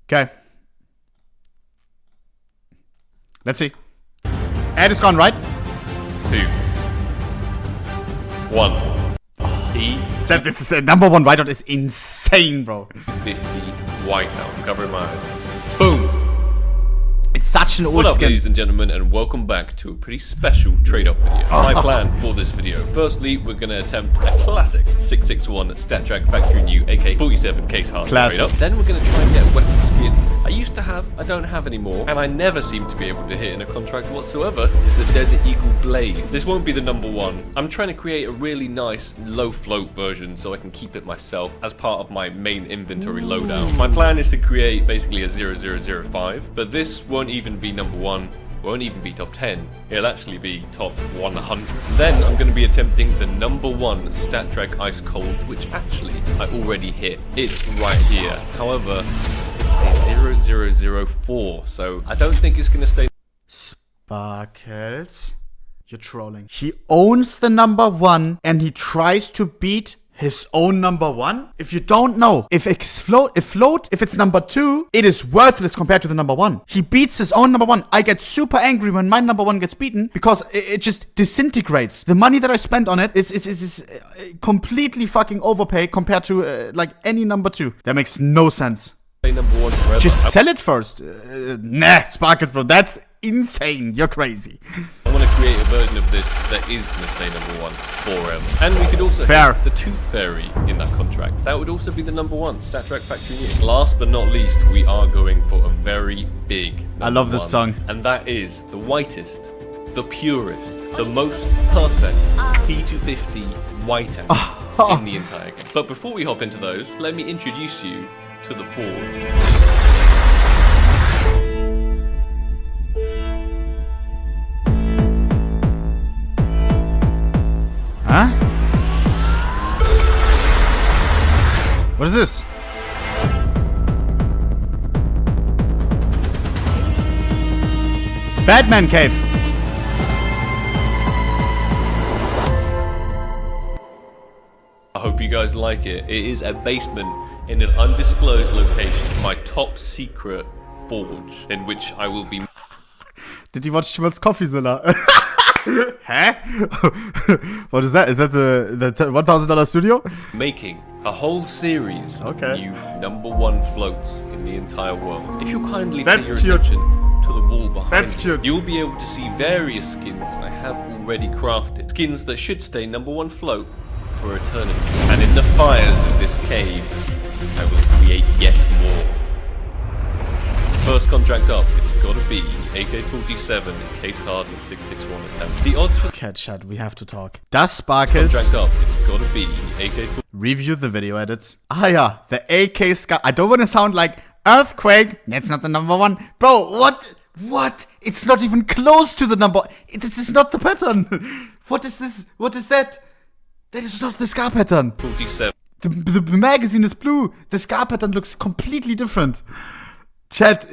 Okay. Let's see. Ad is gone, right? 2, 1. Chat, this is number 1 whiteout is insane, bro. 50 Whiteout. I'm covering my eyes. Boom! It's such an old What up, skin. ladies and gentlemen, and welcome back to a pretty special trade-up video. My plan for this video. Firstly, we're going to attempt a classic 661 StatTrak Factory New AK-47 case hard trade-up. Then we're going to try and get a weapon skin I used to have, I don't have anymore, and I never seem to be able to hit in a contract whatsoever, is the Deagle Blaze. This won't be the number 1. I'm trying to create a really nice low float version so I can keep it myself as part of my main inventory loadout. My plan is to create basically a 0005, but this won't even be number 1. Won't even be top 10. It'll actually be top 100. Then I'm going to be attempting the number 1 StatTrak Ice Cold, which actually I already hit. It's right here. However, it's a 0004, so I don't think it's going to stay. Sparkels, you're trolling. He owns the number 1 and he tries to beat his own number 1? If you don't know, if it's number 2, it is worthless compared to the number 1. He beats his own number 1. I get super angry when my number 1 gets beaten because it just disintegrates. The money that I spent on it is completely fucking overpaid compared to like any number 2. That makes no sense. Number 1 forever. Just sell it first. Nah, Sparkles, bro. That's insane. You're crazy. I want to create a version of this that is going to stay number 1 forever. And we could also have the Tooth Fairy in that contract. That would also be the number 1 StatTrak Factory New. Last but not least, we are going for a very big I love this song. And that is the whitest, the purest, the most perfect P250 Whiteout in the entire game. But before we hop into those, let me introduce you to the Forge. Huh? What is this? Batman cave. I hope you guys like it. It is a basement in an undisclosed location. My top secret forge in which I will be. Did you watch Schmidt's Coffeezilla? Huh? What is that? Is that the $1,000 studio? Making a whole series of Okay. new number 1 floats in the entire world. If you kindly pay That's your cute. attention to the wall behind That's me, cute. you'll be able to see various skins I have already crafted. Skins that should stay number 1 float for eternity. And in the fires of this cave, I will create yet more. First contract up, it's gotta be AK-47 case hardened 661 attempt. The odds for Okay, chat, we have to talk. Does Sparkles contract up, it's gotta be AK-47. review the video edits? Ah yeah, the AK Scar. I don't want to sound like Earthquake. That's not the number 1. Bro, what? What? It's not even close to the number. This is not the pattern. What is this? What is that? That is not the scar pattern. 47. The magazine is blue. The scar pattern looks completely different. Chat,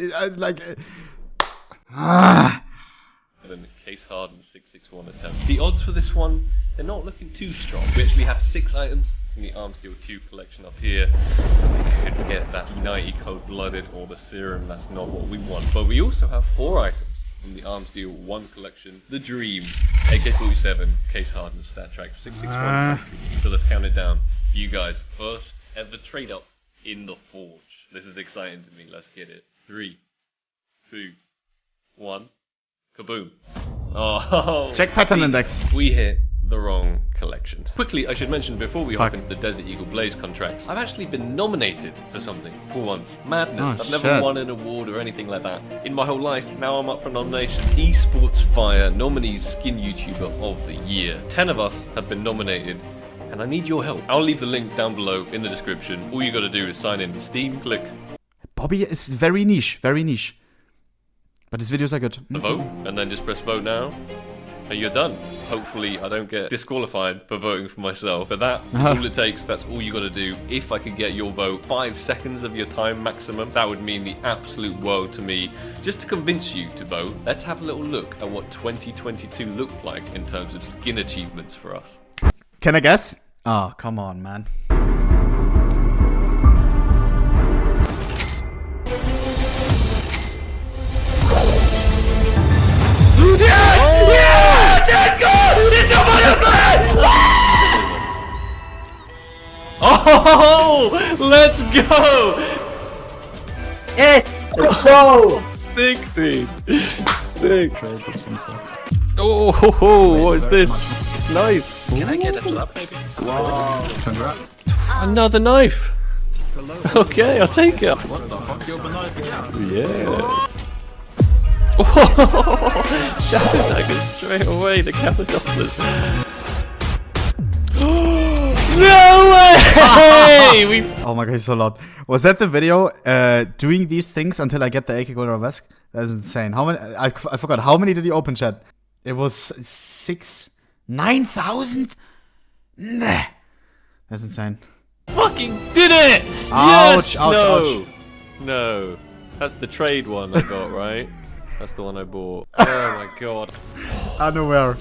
Case hardened 661 attempt. The odds for this one, they're not looking too strong. We actually have 6 items in the Arms Deal 2 collection up here. We could get that P90 Cold Blooded or the Serum, that's not what we want. But we also have 4 items in the Arms Deal 1 collection. The Dream, AK-47, case hardened StatTrak 661 Factory. So let's count it down. You guys, first ever trade up in the Forge. This is exciting to me, let's get it. 3, 2, 1, kaboom. Oh, check pattern index. We hit the wrong collection. Quickly, I should mention before we hop into the Deagle Blaze contracts, I've actually been nominated for something for once. Madness. I've never won an award or anything like that in my whole life. Now I'm up for nomination. Esports Fire Nominees Skin YouTuber of the Year. 10 of us have been nominated, and I need your help. I'll leave the link down below in the description. All you gotta do is sign in to Steam, click Bobby is very niche, very niche. But his videos are good. the vote, and then just press vote now, and you're done. Hopefully I don't get disqualified for voting for myself, but that is all it takes. That's all you gotta do. If I could get your vote, 5 seconds of your time maximum, that would mean the absolute world to me. Just to convince you to vote, let's have a little look at what 2022 looked like in terms of skin achievements for us. Can I guess? Oh, come on, man. Let's go! Yes! Let's go! Sick, dude. Sick. Oh, what is this? Nice. Can I get a drop maybe? Wow. Another knife. Okay, I'll take it. What the fuck? You open knife again? Yeah. Oh, Shadow Dagger straight away. The Capitolers. No way! We Oh my god, he's so loud. Was that the video? Doing these things until I get the AK Gold Arabesk? That's insane. How many? I forgot. How many did he open, chat? It was 9,000? Nah. That's insane. fucking did it! Ouch, Yes! ouch, No! ouch. No. That's the trade one I got, right? That's the one I bought. Oh my god. Unaware.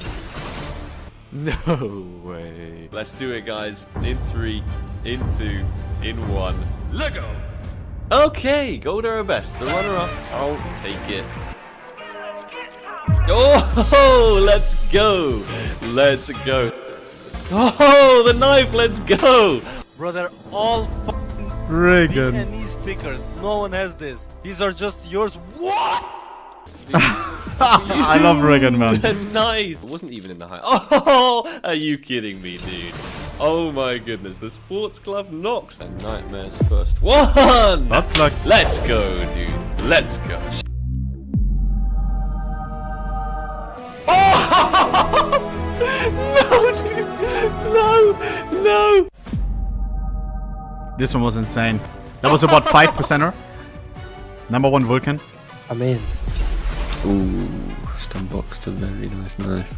No way. Let's do it, guys. In 3, in 2, in 1. Let go! Okay, Gold Arabesque, the runner-up. I'll take it. Oh, let's go! Let's go. Oh, the knife, let's go! Brother, all fucking Friggin'. BNE stickers. No one has this. These are just yours. What? I love Reagan, man. Nice! It wasn't even in the high. Oh, are you kidding me, dude? Oh my goodness, the sports glove knocks and Nightmare's first one! Butt plugs. Let's go, dude. Let's go. Oh! No, dude! No! No! This one was insane. That was about 5%er. Number 1 Vulcan. I'm in. Ooh, Stunboxed a very nice knife.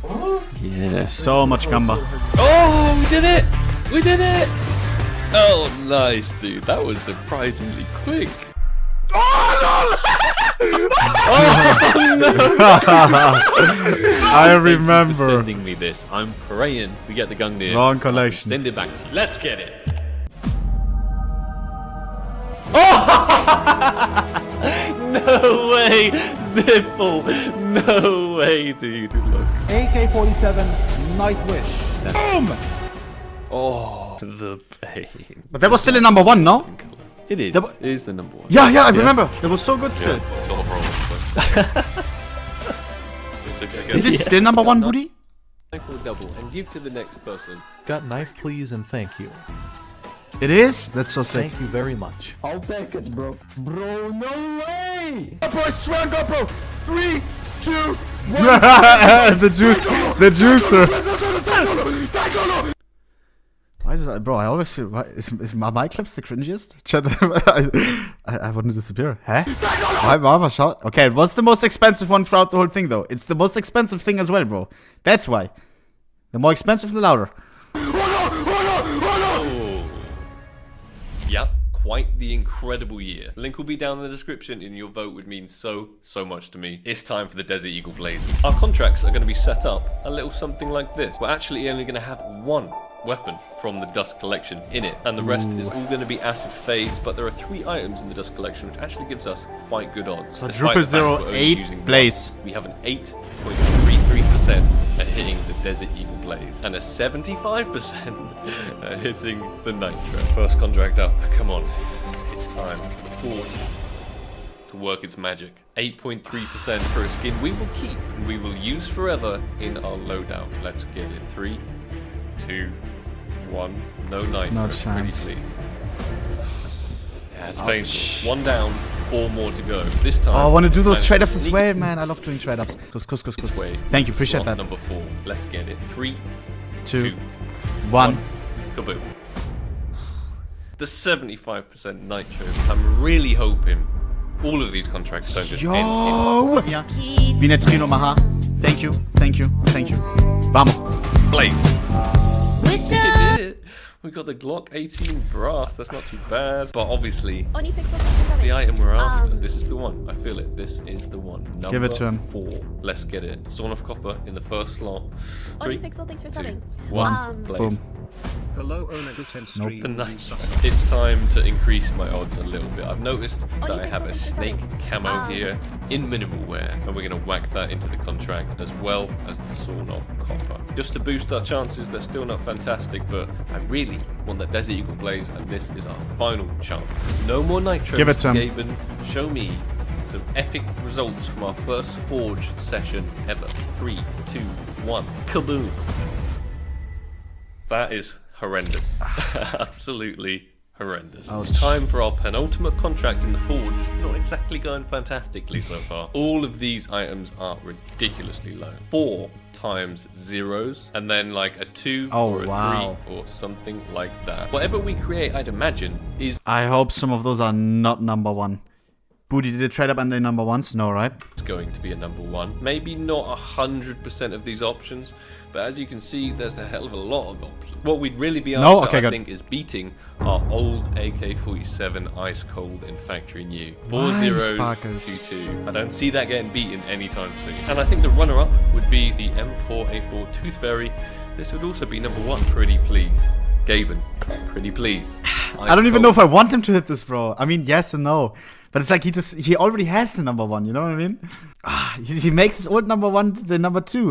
Yeah. So much gamba. Oh, we did it! We did it! Oh, nice, dude. That was surprisingly quick. Oh, no! I Thank you for remember. sending me this. I'm praying we get the Gungnir. Wrong collection. Send it back to you. Let's get it. Oh! No way, Zipple. No way, dude. Look. AK-47 Nightwish. Boom! Oh, the pain. But that was still a number 1, no? It is. That It is the number 1. Yeah, I remember. That was so good still. It's all a problem. Is it still number 1, Booty? Michael double and give to the next person. Got knife, please, and thank you. It is? That's so sick. Thank you very much. I'll take it, bro. Bro, no way! GoPro, swear GoPro. 3, 2, 1. the juicer. Why is it, bro? I always feel. Why, is my clips the cringiest? Chat, I want to disappear. Huh? Why, Marva shout? Okay, it was the most expensive one throughout the whole thing, though. It's the most expensive thing as well, bro. That's why. The more expensive, the louder. Yep, quite the incredible year. Link will be down in the description and your vote would mean so much to me. It's time for the Desert Eagle Blaze. Our contracts are going to be set up a little something like this. We're actually only going to have one weapon from the Dusk Collection in it, and the rest is all going to be acid fades, but there are 3 items in the Dusk Collection which actually gives us quite good odds. Despite the fact that we're only using 08 Blaze. one, we have an 8.33% at hitting the Desert Eagle Blaze and a 75% at hitting the Nitro. First contract up, come on. It's time for the Forge to work its magic. 8.3% for a skin we will keep and we will use forever in our loadout. Let's get it. 3, 2, 1. No Nitro. No Pretty chance. please. Yeah, it's painful. 1 down, 4 more to go. This time. Oh, I want to do those managed trade to ups as sneak well, man. I love doing trade ups. Close. its way Thank you, appreciate slot that. Number 4. Let's get it. 3, 2, 2, 1. Kaboom. The 75% Nitro. I'm really hoping all of these contracts don't just end in. Yo! Ja. Vinetrino Maha. Thank you. Vamos. Blaze. We did it. We got the Glock 18 brass. That's not too bad. But obviously, ohnePixel the item we're after. This is the one. I feel it. This is the one. Number Give it to him. 4. Let's get it. Zorn of Copper in the first slot. 3, ohnePixel, thanks for 2, subbing. 1. Blaze. Boom. Hello, ohnePixel stream. Nice. It's time to increase my odds a little bit. I've noticed that I have a snake camo here in minimal wear, and we're going to whack that into the contract as well as the sawn off copper. Just to boost our chances. They're still not fantastic, but I really want that Desert Eagle Blaze, and this is our final chance. No more nitros. Give it to him. Gaben, show me some epic results from our first Forge session ever. 3, 2, 1. Kaboom. That is horrendous. Absolutely horrendous. Ouch. It's time for our penultimate contract in the Forge. Not exactly going fantastically so far. All of these items are ridiculously low. 4 times zeros, and then like a 2 or a 3 or something like that. Whatever we create, I'd imagine, is... I hope some of those are not number 1. Booty, did it trade up under number 1s? No, right? It's going to be a number 1. Maybe not 100% of these options, but as you can see, there's a hell of a lot of options. What we'd really be after, I think, is beating our old AK-47 ice cold in factory new. 4 zeros, Sparkels? 2-2. I don't see that getting beaten anytime soon. And I think the runner-up would be the M4A4 Tooth Fairy. This would also be number 1. Pretty please. Gaben, pretty please. I don't even know if I want him to hit this, bro. I mean, yes and no. But it's like he already has the number 1, you know what I mean? He makes his old number 1 the number 2.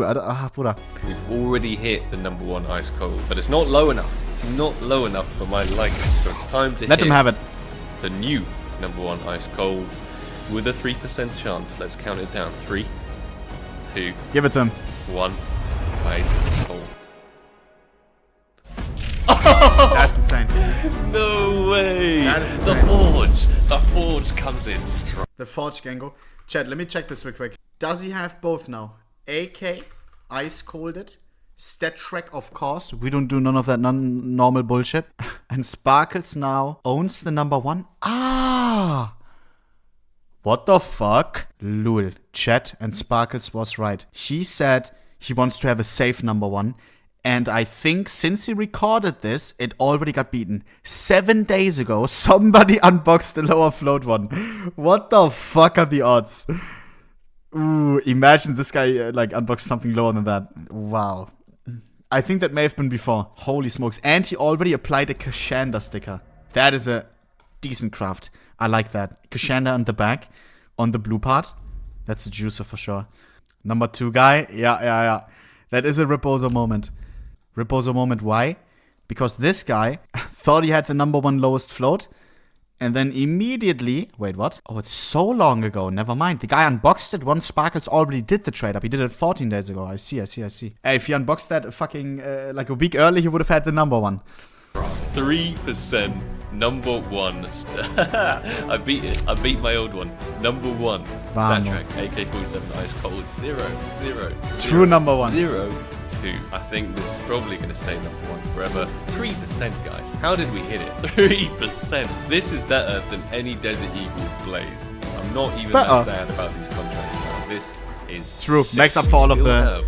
Bruder. We've already hit the number 1 ice cold, but it's not low enough. It's not low enough for my liking. So it's time to let him have it. The new number 1 ice cold with a 3% chance. Let's count it down. 3, 2, give it to him. 1. Ice cold. That's insane. No way. That is insane. The Forge comes in strong. The Forge Gango. Chat, let me check this real quick. Does he have both now? AK, ice colded, stat track, of course. We don't do none of that normal bullshit. And Sparkles now owns the number 1. What the fuck? Lul. Chat, and Sparkles was right. He said he wants to have a safe number 1. And I think since he recorded this, it already got beaten. 7 days ago, somebody unboxed the lower float one. What the fuck are the odds? Ooh, imagine this guy like unboxed something lower than that. Wow. I think that may have been before. Holy smokes. And he already applied a Kashanda sticker. That is a decent craft. I like that. Kashanda on the back, on the blue part. That's a juicer for sure. Number 2 guy. Yeah. That is a Riposo moment. Riposo moment, why? Because this guy thought he had the number 1 lowest float, and then immediately... Wait, what? Oh, it's so long ago. Never mind. The guy unboxed it once Sparkles already did the trade up. He did it 14 days ago. I see. Hey, if he unboxed that fucking like a week early, he would have had the number 1. 3% number 1. I beat it. I beat my old one. Number 1. Stat track. AK-47 ice cold. 0. True number 1. 0, 2. I think this is probably going to stay number 1 forever. 3%, guys. How did we hit it? 3%. This is better than any Desert Eagle Blaze. I'm not even that sad about these contracts now. This is true. Makes up for all of the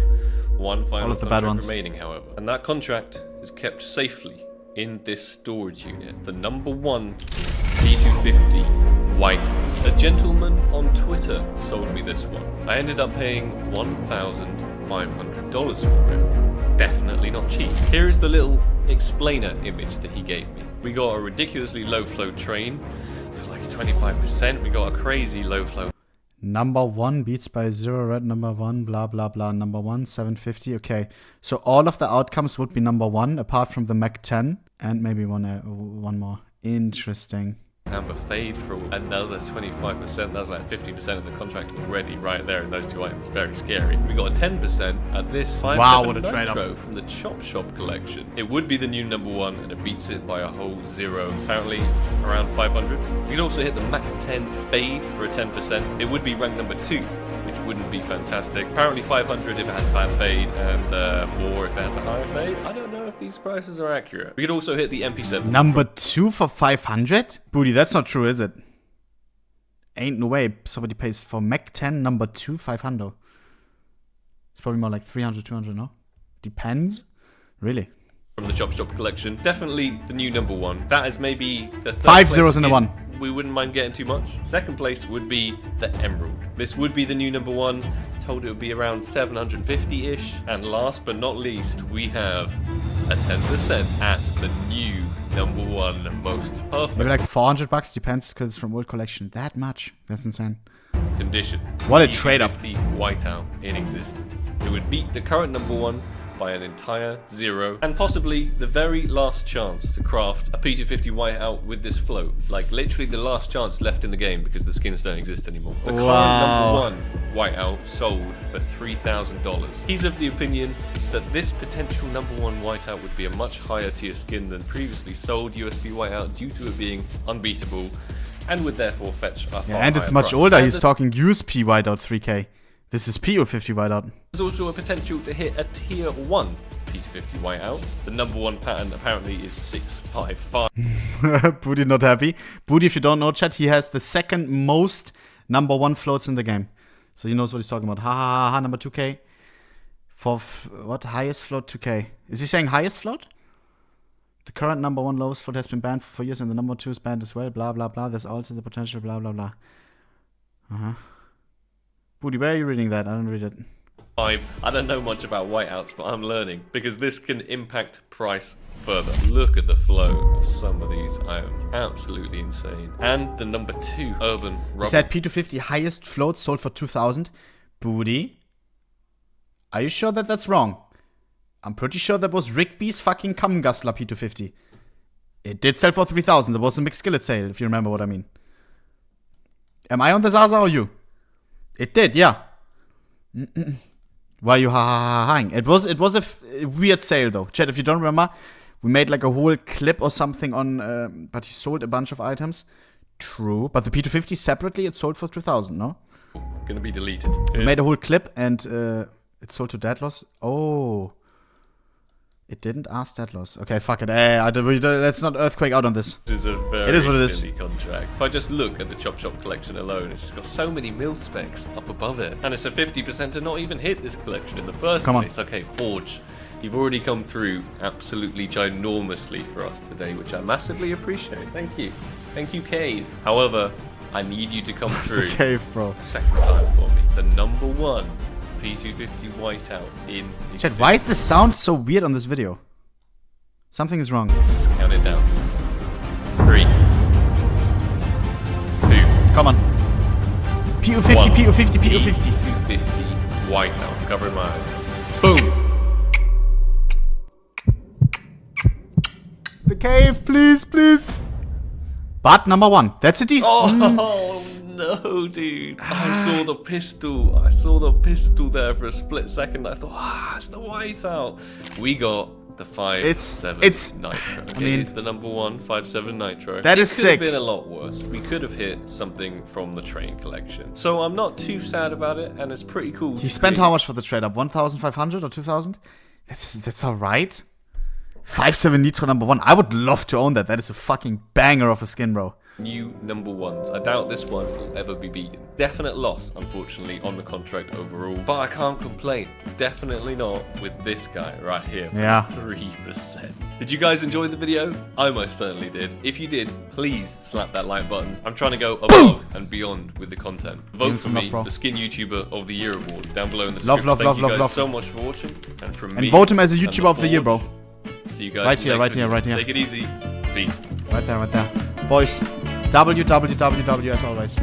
one final bad contract ones remaining, however. And that contract is kept safely in this storage unit. The number 1 P250 Whiteout. A gentleman on Twitter sold me this one. I ended up paying $1,500 for it. Definitely not cheap. Here is the little explainer image that he gave me. We got a ridiculously low flow train for like 25%. We got a crazy low flow. Number 1 beats by 0, red number 1, blah, blah, blah. Number 1, 750. Okay. So all of the outcomes would be number 1, apart from the Mac 10. And maybe one more. Interesting. Amber fade for another 25%. That's like 50% of the contract already right there in those 2 items. Very scary. We got a 10% at this 5 what a trade Nitro from the Chop Shop collection. It would be the new number 1, and it beats it by a whole 0. Apparently around 500. We could also hit the Mac 10 fade for a 10%. It would be ranked number 2, which wouldn't be fantastic. Apparently 500 if it has a bad fade, and more if it has a higher fade. I don't know if these prices are accurate. We could also hit the MP7. Number 2 for 500? Booty, that's not true, is it? Ain't no way somebody pays for Mac 10 number 2 500. It's probably more like 300, 200, no? Depends. Really? From the Chop Shop collection. Definitely the new number 1. That is maybe the 5 zeros in a 1. We wouldn't mind getting too much. Second place would be the Emerald. This would be the new number 1. told it would be around 750-ish. And last but not least, we have a 10% at the new #1 most perfect Maybe like $400, depends, because it's from old collection. That much? That's insane. condition. What a trade-up. P250 Whiteout in existence. It would beat the current #1 by an entire 0, and possibly the very last chance to craft a P250 Whiteout with this float. Like literally the last chance left in the game because the skins don't exist anymore. The current #1 Whiteout sold for $3,000. He's of the opinion that this potential #1 Whiteout would be a much higher tier skin than previously sold USB Whiteout due to it being unbeatable, and would therefore fetch a far And it's higher much price. older. And He's talking USP Whiteout 3K. This is P250 Whiteout. There's also a potential to hit a tier 1 P250 Whiteout. The #1 pattern apparently is 655. Booty not happy. Booty, if you don't know, chat, he has the second most #1 floats in the game. So he knows what he's talking about. Ha ha ha ha, number 2K. For what? Highest float 2K. Is he saying highest float? The current #1 lowest float has been banned for 4 years and the #2 is banned as well. Blah blah blah. There's also the potential blah blah blah. Uh-huh. Booty, where are you reading that? I don't read it. I don't know much about whiteouts, but I'm learning because this can impact price further. Look at the flow of some of these. I am absolutely insane. And the #2 Urban He Rubber. said P250 highest float sold for 2,000. Booty, are you sure that that's wrong? I'm pretty sure that was Rigby's fucking cum guzzler P250. It did sell for 3,000. There was a mixed skillet sale, if you remember what I mean. Am I on the Zaza or you? It did, yeah. Why are you ha-ha-ha-ha-ing? It was a weird sale, though. Chat, if you don't remember, we made like a whole clip or something on, but he sold a bunch of items. True, but the P250 separately, it sold for 3,000, no? Gonna be deleted. We made a whole clip and it sold to dead loss. Oh. It didn't ask dead loss. Okay, fuck it. Let's not earthquake out on this. This is a very It is what it is. silly contract. If I just look at the Chop Shop collection alone, it's got so many mil specs up above it. And it's a 50% to not even hit this collection in the first Come on. place. Okay, Forge. You've already come through absolutely ginormously for us today, which I massively appreciate. Thank you. Thank you, Cave. However, I need you to come through Cave, bro. second time for me. The #1 P250 Whiteout in Chat, why is the sound so weird on this video? Something is wrong. Count it down. 3, 2, Come on. P250, One. P250, P250. P250 Whiteout. Covering my eyes. Boom! The cave, please, please. But #1. That's a decent. Oh no, dude! I saw the pistol. I saw the pistol there for a split second. I thought, it's the Whiteout. We got the 5.7 it's- Nitro. I mean- it is the #1 5.7 Nitro. That is It could sick. have been a lot worse. We could have hit something from the train collection. So I'm not too sad about it, and it's pretty cool. He spent how much for the trade up? 1,500 or 2,000? That's alright. 5.7 Nitro #1. I would love to own that. That is a fucking banger of a skin, bro. New #1s. I doubt this one will ever be beaten. Definite loss, unfortunately, on the contract overall. But I can't complain. Definitely not with this guy right here. For Yeah. 3%. Did you guys enjoy the video? I most certainly did. If you did, please slap that like button. I'm trying to go above and beyond with the content. Vote for some me, love, bro. the Skin YouTuber of the Year award, down below in the Love, description. love, Thank love, you love, guys love. so much for watching. And from And me vote him as a and YouTuber the of the year, bro. Forge, see you guys Right in here, the right next here, video. right here. Take it easy. Peace. Right there, right there. Boys, WWWW as always.